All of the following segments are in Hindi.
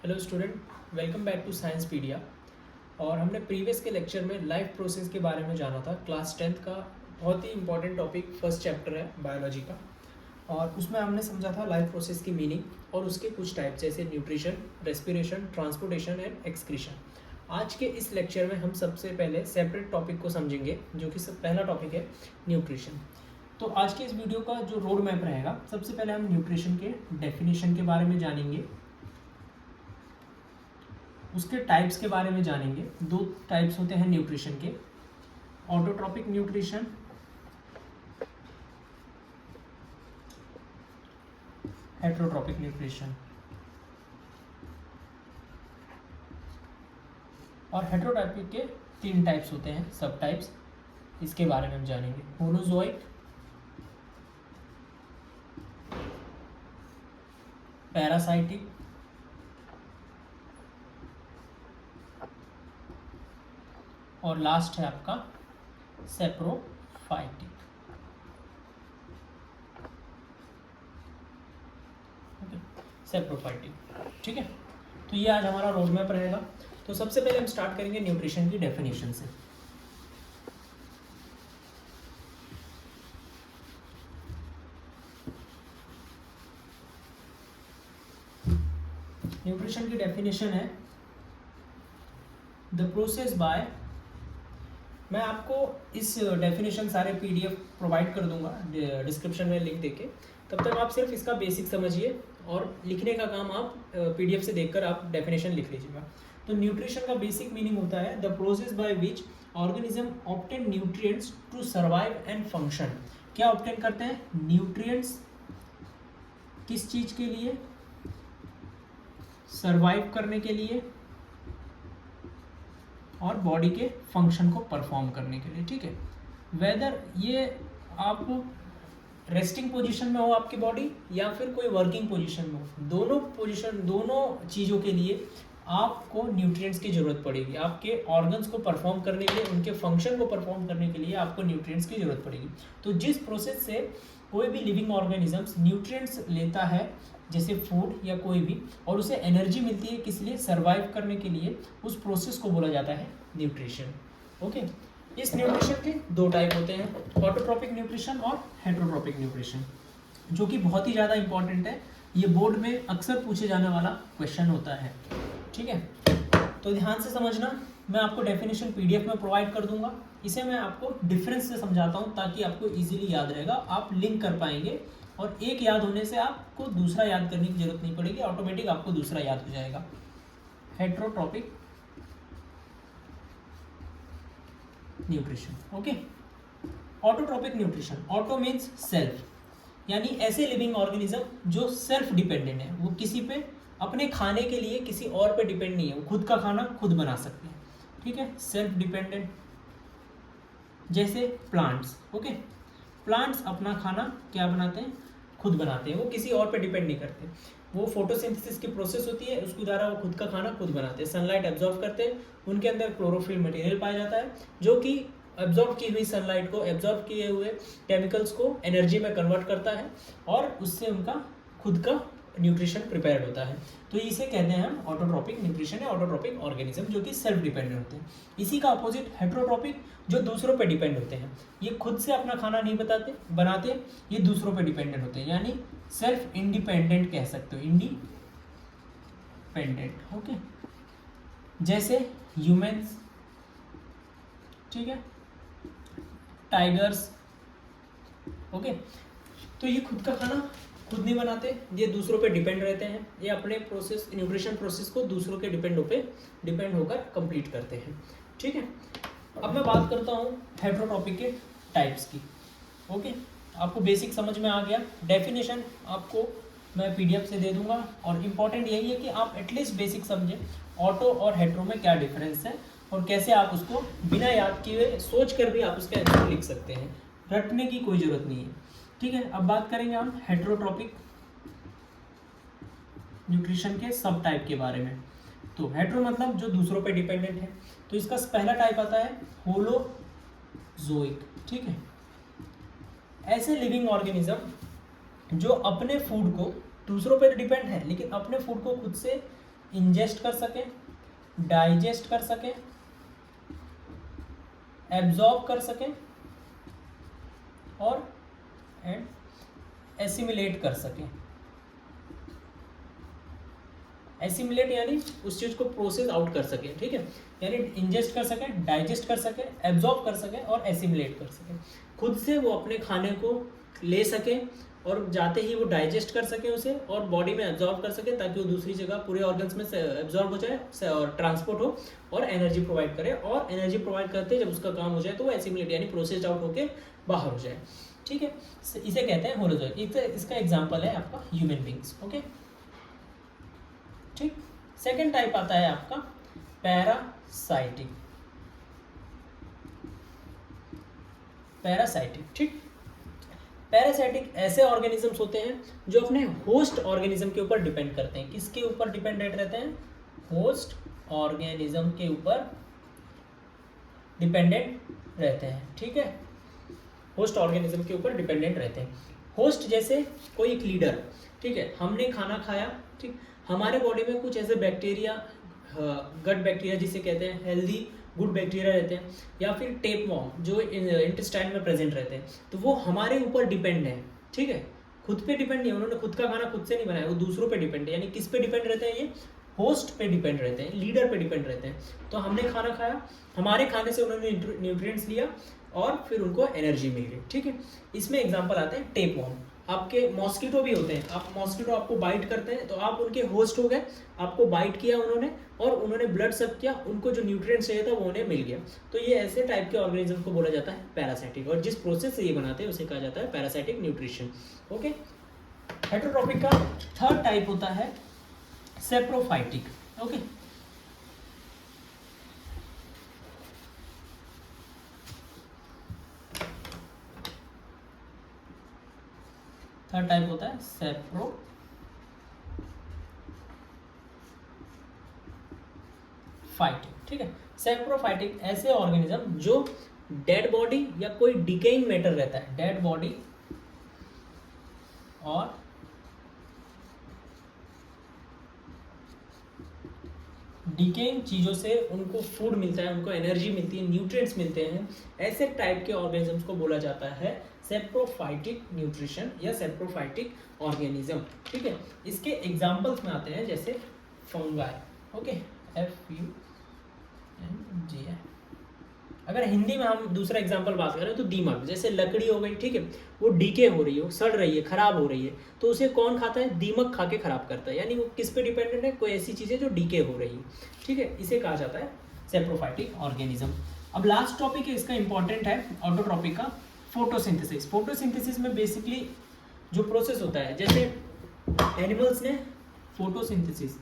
Hello student, welcome back to Sciencepedia. और हमने प्रीवियस के लेक्चर में लाइफ प्रोसेस के बारे में जाना था। क्लास 10th का बहुत ही इंपॉर्टेंट टॉपिक फर्स्ट चैप्टर है बायोलॉजी का, और उसमें हमने समझा था लाइफ प्रोसेस की मीनिंग और उसके कुछ टाइप जैसे nutrition, respiration, transportation and excretion. आज के इस लेक्चर में हम सबसे पहले सेपरेट टॉपिक को समझेंगे, जो कि पहला टॉपिक है न्यूट्रिशन। तो आज के इस वीडियो का जो रोड मैप रहेगा, सबसे पहले हम न्यूट्रिशन के डेफिनेशन के बारे में जानेंगे, उसके टाइप्स के बारे में जानेंगे। दो टाइप्स होते हैं न्यूट्रिशन के, ऑटोट्रॉपिक न्यूट्रिशन, हेट्रोट्रॉपिक न्यूट्रिशन। और हेट्रोट्रॉपिक के 3 टाइप्स होते हैं, सब टाइप्स, इसके बारे में हम जानेंगे। होलोजोइक, पैरासाइटिक, और लास्ट है आपका सेप्रोफाइटिक। ओके, सेप्रोफाइटिक, ठीक है। तो ये आज हमारा रोड मैप रहेगा। तो सबसे पहले हम स्टार्ट करेंगे न्यूट्रिशन की डेफिनेशन से। न्यूट्रिशन की डेफिनेशन है द प्रोसेस बाय, मैं आपको इस डेफिनेशन सारे पीडीएफ प्रोवाइड कर दूंगा डिस्क्रिप्शन में लिंक देके। तब तक आप सिर्फ इसका बेसिक समझिए और लिखने का काम आप पीडीएफ से देखकर आप डेफिनेशन लिख लीजिएगा। तो न्यूट्रिशन का बेसिक मीनिंग होता है the process by which organism obtain nutrients to survive and function. क्या ऑब्टेन करते हैं? न्यूट्रिएंट्स, किस चीज के लिए? सर्वाइव करने के लिए और बॉडी के फंक्शन को परफॉर्म करने के लिए, ठीक है। वेदर ये आप रेस्टिंग पोजीशन में हो आपकी बॉडी या फिर कोई वर्किंग पोजीशन में हो, दोनों चीज़ों के लिए आपको न्यूट्रिएंट्स की जरूरत पड़ेगी। आपके ऑर्गन्स को परफॉर्म करने के लिए, उनके फंक्शन को परफॉर्म करने के लिए आपको न्यूट्रिएंट्स की जरूरत पड़ेगी। तो जिस प्रोसेस से कोई भी लिविंग ऑर्गेनिजम्स न्यूट्रिएंट्स लेता है, जैसे फूड या कोई भी, और उसे एनर्जी मिलती है किस लिए? सर्वाइव करने के लिए, उस प्रोसेस को बोला जाता है न्यूट्रिशन। ओके, इस न्यूट्रिशन के 2 टाइप होते हैं, ऑटोट्रॉपिक न्यूट्रिशन और हेट्रोट्रॉपिक न्यूट्रिशन, जो कि बहुत ही ज़्यादा इंपॉर्टेंट है। ये बोर्ड में अक्सर पूछे जाने वाला क्वेश्चन होता है, ठीक है। तो ध्यान से समझना, मैं आपको डेफिनेशन पीडीएफ में प्रोवाइड कर दूंगा। इसे मैं आपको डिफरेंस से समझाता हूँ ताकि आपको इजीली याद रहेगा, आप लिंक कर पाएंगे, और एक याद होने से आपको दूसरा याद करने की जरूरत नहीं पड़ेगी, ऑटोमेटिक आपको दूसरा याद हो जाएगा। Heterotrophic nutrition, okay. Autotrophic nutrition, auto means self, यानी ऐसे लिविंग ऑर्गेनिज्म जो सेल्फ डिपेंडेंट है, वो किसी पे अपने खाने के लिए किसी और पे डिपेंड नहीं है, वो खुद का खाना खुद बना सकते हैं, ठीक है, सेल्फ डिपेंडेंट। जैसे प्लांट्स, ओके, प्लांट्स अपना खाना क्या बनाते हैं? खुद बनाते हैं, वो किसी और पे डिपेंड नहीं करते। वो फोटोसिंथेसिस की प्रोसेस होती है, उसके द्वारा वो खुद का खाना खुद बनाते हैं, सनलाइट एब्जॉर्ब करते हैं, उनके अंदर क्लोरोफिल मटेरियल पाया जाता है, जो कि एब्जॉर्ब की हुई सनलाइट को, एब्जॉर्ब किए हुए केमिकल्स को एनर्जी में कन्वर्ट करता है, और उससे उनका खुद का न्यूट्रिशन प्रिपेयर्ड होता है। तो इसे कहते हैं हम ऑटोट्रॉपिक न्यूट्रिशन या ऑटोट्रॉपिक ऑर्गेनिज्म, जो कि सेल्फ डिपेंडेंट होते हैं। इसी का अपोजिट हेट्रोट्रॉपिक, जो दूसरों पे डिपेंड होते हैं। ये खुद से अपना खाना नहीं बनाते, ये दूसरों पे डिपेंडेंट होते हैं, यानी सेल्फ इंडिपेंडेंट कह सकते हो, इंडिपेंडेंट, ओके। जैसे ह्यूमंस, ठीक है, टाइगर्स, ओके। तो ये खुद का खाना खुद नहीं बनाते, ये दूसरों पे डिपेंड रहते हैं, ये अपने प्रोसेस, न्यूट्रिशन प्रोसेस को दूसरों के डिपेंड होकर कंप्लीट करते हैं, ठीक है। अब मैं बात करता हूँ हेट्रोट्रॉपिक के टाइप्स की, ओके। आपको बेसिक समझ में आ गया, डेफिनेशन आपको मैं पीडीएफ से दे दूंगा, और इम्पॉर्टेंट यही है कि आप एटलीस्ट बेसिक समझें ऑटो और हेट्रो में क्या डिफरेंस है, और कैसे आप उसको बिना याद किए सोच कर भी आप उसका आंसर लिख सकते हैं, रटने की कोई ज़रूरत नहीं है, ठीक है। अब बात करेंगे हम हेट्रोट्रॉपिक न्यूट्रिशन के सब टाइप के बारे में। तो हेट्रो मतलब जो दूसरों पे डिपेंडेंट है, तो इसका पहला टाइप आता है होलोजोइक, ठीक है। ऐसे लिविंग ऑर्गेनिज्म जो अपने फूड को, दूसरों पर डिपेंड है लेकिन अपने फूड को खुद से इंजेस्ट कर सके, डाइजेस्ट कर सके, एब्जॉर्ब कर सके और एसिमिलेट कर सके। एसिमिलेट यानी उस चीज को प्रोसेस आउट कर सके, ठीक है, यानी इंजेस्ट कर सके, डाइजेस्ट कर सके, एब्जॉर्ब कर सके और एसिमिलेट कर सके। खुद से वो अपने खाने को ले सके और जाते ही वो डाइजेस्ट कर सके उसे और बॉडी में एब्जॉर्ब कर सके ताकि वो दूसरी जगह पूरे ऑर्गन्स में एब्जॉर्ब हो जाए और ट्रांसपोर्ट हो और एनर्जी प्रोवाइड करे, और एनर्जी प्रोवाइड करते जब उसका काम हो जाए तो वो एसिमिलेट यानी प्रोसेस्ड आउट होके बाहर हो जाए, ठीक है। इसे कहते हैं होलोजोइक। इसका एग्जाम्पल है आपका ह्यूमन बींग्स, ओके, ठीक। सेकेंड टाइप आता है आपका पैरासाइटिक। पैरासाइटिक, ठीक। पैरासाइटिक ऐसे ऑर्गेनिजम्स होते हैं जो अपने होस्ट ऑर्गेनिज्म के ऊपर डिपेंड करते हैं। किसके ऊपर डिपेंडेंट रहते हैं? होस्ट ऑर्गेनिज्म के ऊपर डिपेंडेंट रहते हैं, ठीक है। होस्ट ऑर्गेनिज्म के ऊपर डिपेंडेंट रहते हैं। होस्ट जैसे कोई एक लीडर, ठीक है, हमने खाना खाया, ठीक, हमारे बॉडी में कुछ ऐसे बैक्टीरिया, गट बैक्टीरिया जिसे कहते हैं, हेल्दी गुड बैक्टीरिया रहते हैं, या फिर टेपवॉर्म जो इंटेस्टाइन में प्रेजेंट रहते हैं, तो वो हमारे ऊपर डिपेंड है, ठीक है। खुद पे डिपेंड नहीं है, उन्होंने खुद का खाना खुद से नहीं बनाया, वो दूसरों पे डिपेंड है। यानी किस पे डिपेंड रहते हैं? ये होस्ट पे डिपेंड रहते हैं, लीडर पे डिपेंड रहते हैं। तो हमने खाना खाया, हमारे खाने से उन्होंने न्यूट्रिएंट्स लिया और फिर उनको एनर्जी मिल गई, ठीक है। इसमें एग्जांपल आते हैं टेपवॉर्म। आपके मॉस्किटो भी होते हैं, आप मॉस्किटो आपको बाइट करते हैं तो आप उनके होस्ट हो गए, आपको बाइट किया उन्होंने और उन्होंने ब्लड सक किया, उनको जो न्यूट्रिएंट्स चाहिए था वो उन्हें मिल गया। तो ये ऐसे टाइप के ऑर्गेनिज्म को बोला जाता है पैरासाइटिक, और जिस प्रोसेस से ये बनाते हैं उसे कहा जाता है पैरासाइटिक न्यूट्रिशन, ओके। हेटेरोट्रॉपिक का थर्ड टाइप होता है सेप्रोफाइटिक, ओके। थर्ड टाइप होता है सेप्रोफाइटिक, ठीक है। सेप्रोफाइटिक ऐसे ऑर्गेनिज्म जो डेड बॉडी या कोई डिकेइंग मैटर रहता है, डेड बॉडी और डिकेइंग चीज़ों से उनको फूड मिलता है, उनको एनर्जी मिलती है, न्यूट्रिएंट्स मिलते हैं, ऐसे टाइप के ऑर्गेनिजम्स को बोला जाता है सेप्रोफाइटिक न्यूट्रिशन या सेप्रोफाइटिक ऑर्गेनिज्म, ठीक है। इसके एग्जांपल्स में आते हैं जैसे फंगाई, ओके, FUNGI। अगर हिंदी में हम दूसरा एग्जांपल बात करें तो दीमक, जैसे लकड़ी हो गई, ठीक है, वो डीके हो रही है, सड़ रही है, खराब हो रही है, तो उसे कौन खाता है? दीमक खा के खराब करता है। यानी वो किस पे डिपेंडेंट है? कोई ऐसी चीज़ है जो डीके हो रही है, ठीक है, इसे कहा जाता है सेप्रोफाइटिक ऑर्गेनिज्म। अब लास्ट टॉपिक है इसका इंपॉर्टेंट है ऑटोट्रॉपिक का, फोटोसिंथेसिस। फोटोसिंथेसिस में बेसिकली जो प्रोसेस होता है, जैसे एनिमल्स ने फोटोसिंथेसिस,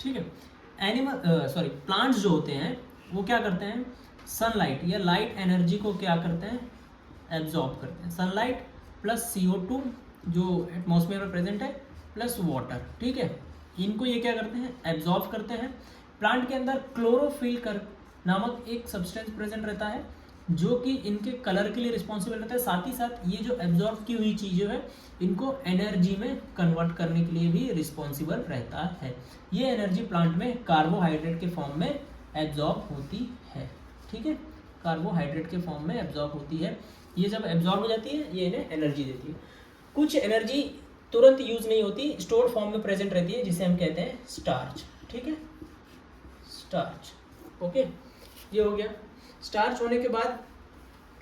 ठीक है, प्लांट्स जो होते हैं वो क्या करते हैं? सनलाइट या लाइट एनर्जी को क्या करते हैं? एब्जॉर्ब करते हैं। सनलाइट प्लस CO2 जो एटमॉस्फेयर में प्रेजेंट है प्लस वाटर, ठीक है, इनको ये क्या करते हैं? एब्जॉर्ब करते हैं। प्लांट के अंदर क्लोरोफिल नामक एक सब्सटेंस प्रेजेंट रहता है जो कि इनके कलर के लिए रिस्पॉन्सिबल रहता है। साथ ही साथ ये जो एब्जॉर्ब की हुई चीज़ें है इनको एनर्जी में कन्वर्ट करने के लिए भी रिस्पॉन्सिबल रहता है। ये एनर्जी प्लांट में कार्बोहाइड्रेट के फॉर्म में एब्जॉर्ब होती है, ठीक है, कार्बोहाइड्रेट के फॉर्म में एब्जॉर्ब होती है। ये जब एब्जॉर्ब हो जाती है ये इन्हें एनर्जी देती है। कुछ एनर्जी तुरंत यूज नहीं होती, स्टोर्ड फॉर्म में प्रेजेंट रहती है, जिसे हम कहते हैं स्टार्च, ठीक है, स्टार्च, ओके। ये हो गया। स्टार्च होने के बाद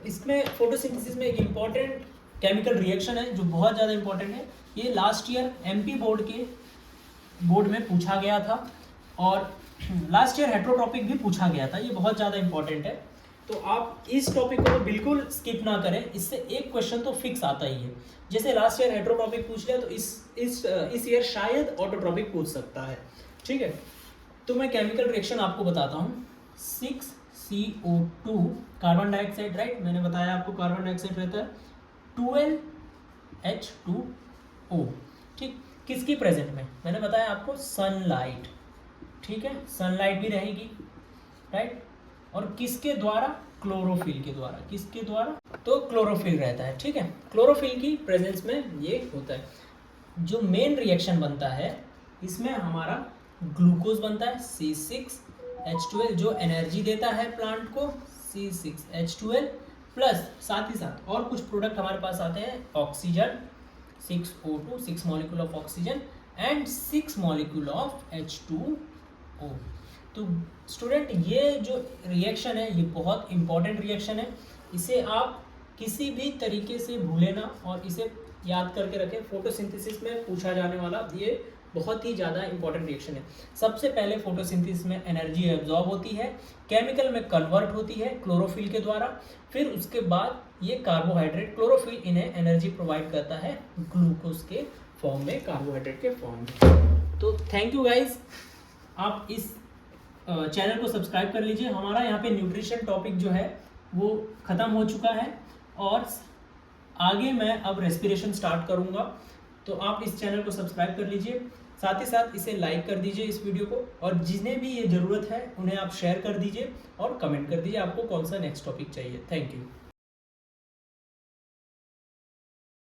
इसमें फोटोसिंथेसिस में एक इम्पॉर्टेंट केमिकल रिएक्शन है जो बहुत ज़्यादा इंपॉर्टेंट है। ये लास्ट ईयर MP बोर्ड में पूछा गया था और लास्ट ईयर हेटेरोट्रॉपिक भी पूछा गया था। ये बहुत ज़्यादा इंपॉर्टेंट है, तो आप इस टॉपिक को तो बिल्कुल स्किप ना करें, इससे एक क्वेश्चन तो फिक्स आता ही है। जैसे लास्ट ईयर हेटेरोट्रॉपिक पूछ लिया तो इस ईयर शायद ऑटोट्रॉपिक पूछ सकता है, ठीक है। तो मैं केमिकल रिएक्शन आपको बताता हूँ। 6CO2 कार्बन डाइऑक्साइड, राइट, मैंने बताया आपको कार्बन डाइऑक्साइड रहता है, 12H2O, ठीक, किसकी प्रेजेंट में? मैंने बताया आपको सनलाइट, ठीक है, सनलाइट भी रहेगी, राइट, और किसके द्वारा? क्लोरोफिल के द्वारा। किसके द्वारा? तो क्लोरोफिल रहता है, ठीक है। क्लोरोफिल की प्रेजेंस में ये होता है। जो मेन रिएक्शन बनता है इसमें हमारा ग्लूकोज बनता है C6H12 जो एनर्जी देता है प्लांट को, C6H12 प्लस साथ ही साथ और कुछ प्रोडक्ट हमारे पास आते हैं, oxygen 6O2 6 molecule of oxygen and 6 molecule of H2O। तो स्टूडेंट ये जो रिएक्शन है ये बहुत इंपॉर्टेंट रिएक्शन है, इसे आप किसी भी तरीके से भूले ना और इसे याद करके रखें। फोटोसिंथेसिस में पूछा जाने वाला ये बहुत ही ज़्यादा इंपॉर्टेंट रिएक्शन है। सबसे पहले फोटोसिंथेसिस में एनर्जी एब्जॉर्ब होती है, केमिकल में कन्वर्ट होती है क्लोरोफिल के द्वारा, फिर उसके बाद ये कार्बोहाइड्रेट, क्लोरोफिल इन्हें एनर्जी प्रोवाइड करता है ग्लूकोज के फॉर्म में, कार्बोहाइड्रेट के फॉर्म में। तो थैंक यू गाइज, आप इस चैनल को सब्सक्राइब कर लीजिए। हमारा यहाँ पे न्यूट्रिशन टॉपिक जो है वो ख़त्म हो चुका है और आगे मैं अब रेस्पिरेशन स्टार्ट करूँगा, तो आप इस चैनल को सब्सक्राइब कर लीजिए, साथ ही साथ इसे लाइक कर दीजिए इस वीडियो को, और जिन्हें भी ये ज़रूरत है उन्हें आप शेयर कर दीजिए और कमेंट कर दीजिए आपको कौन सा नेक्स्ट टॉपिक चाहिए। Thank you.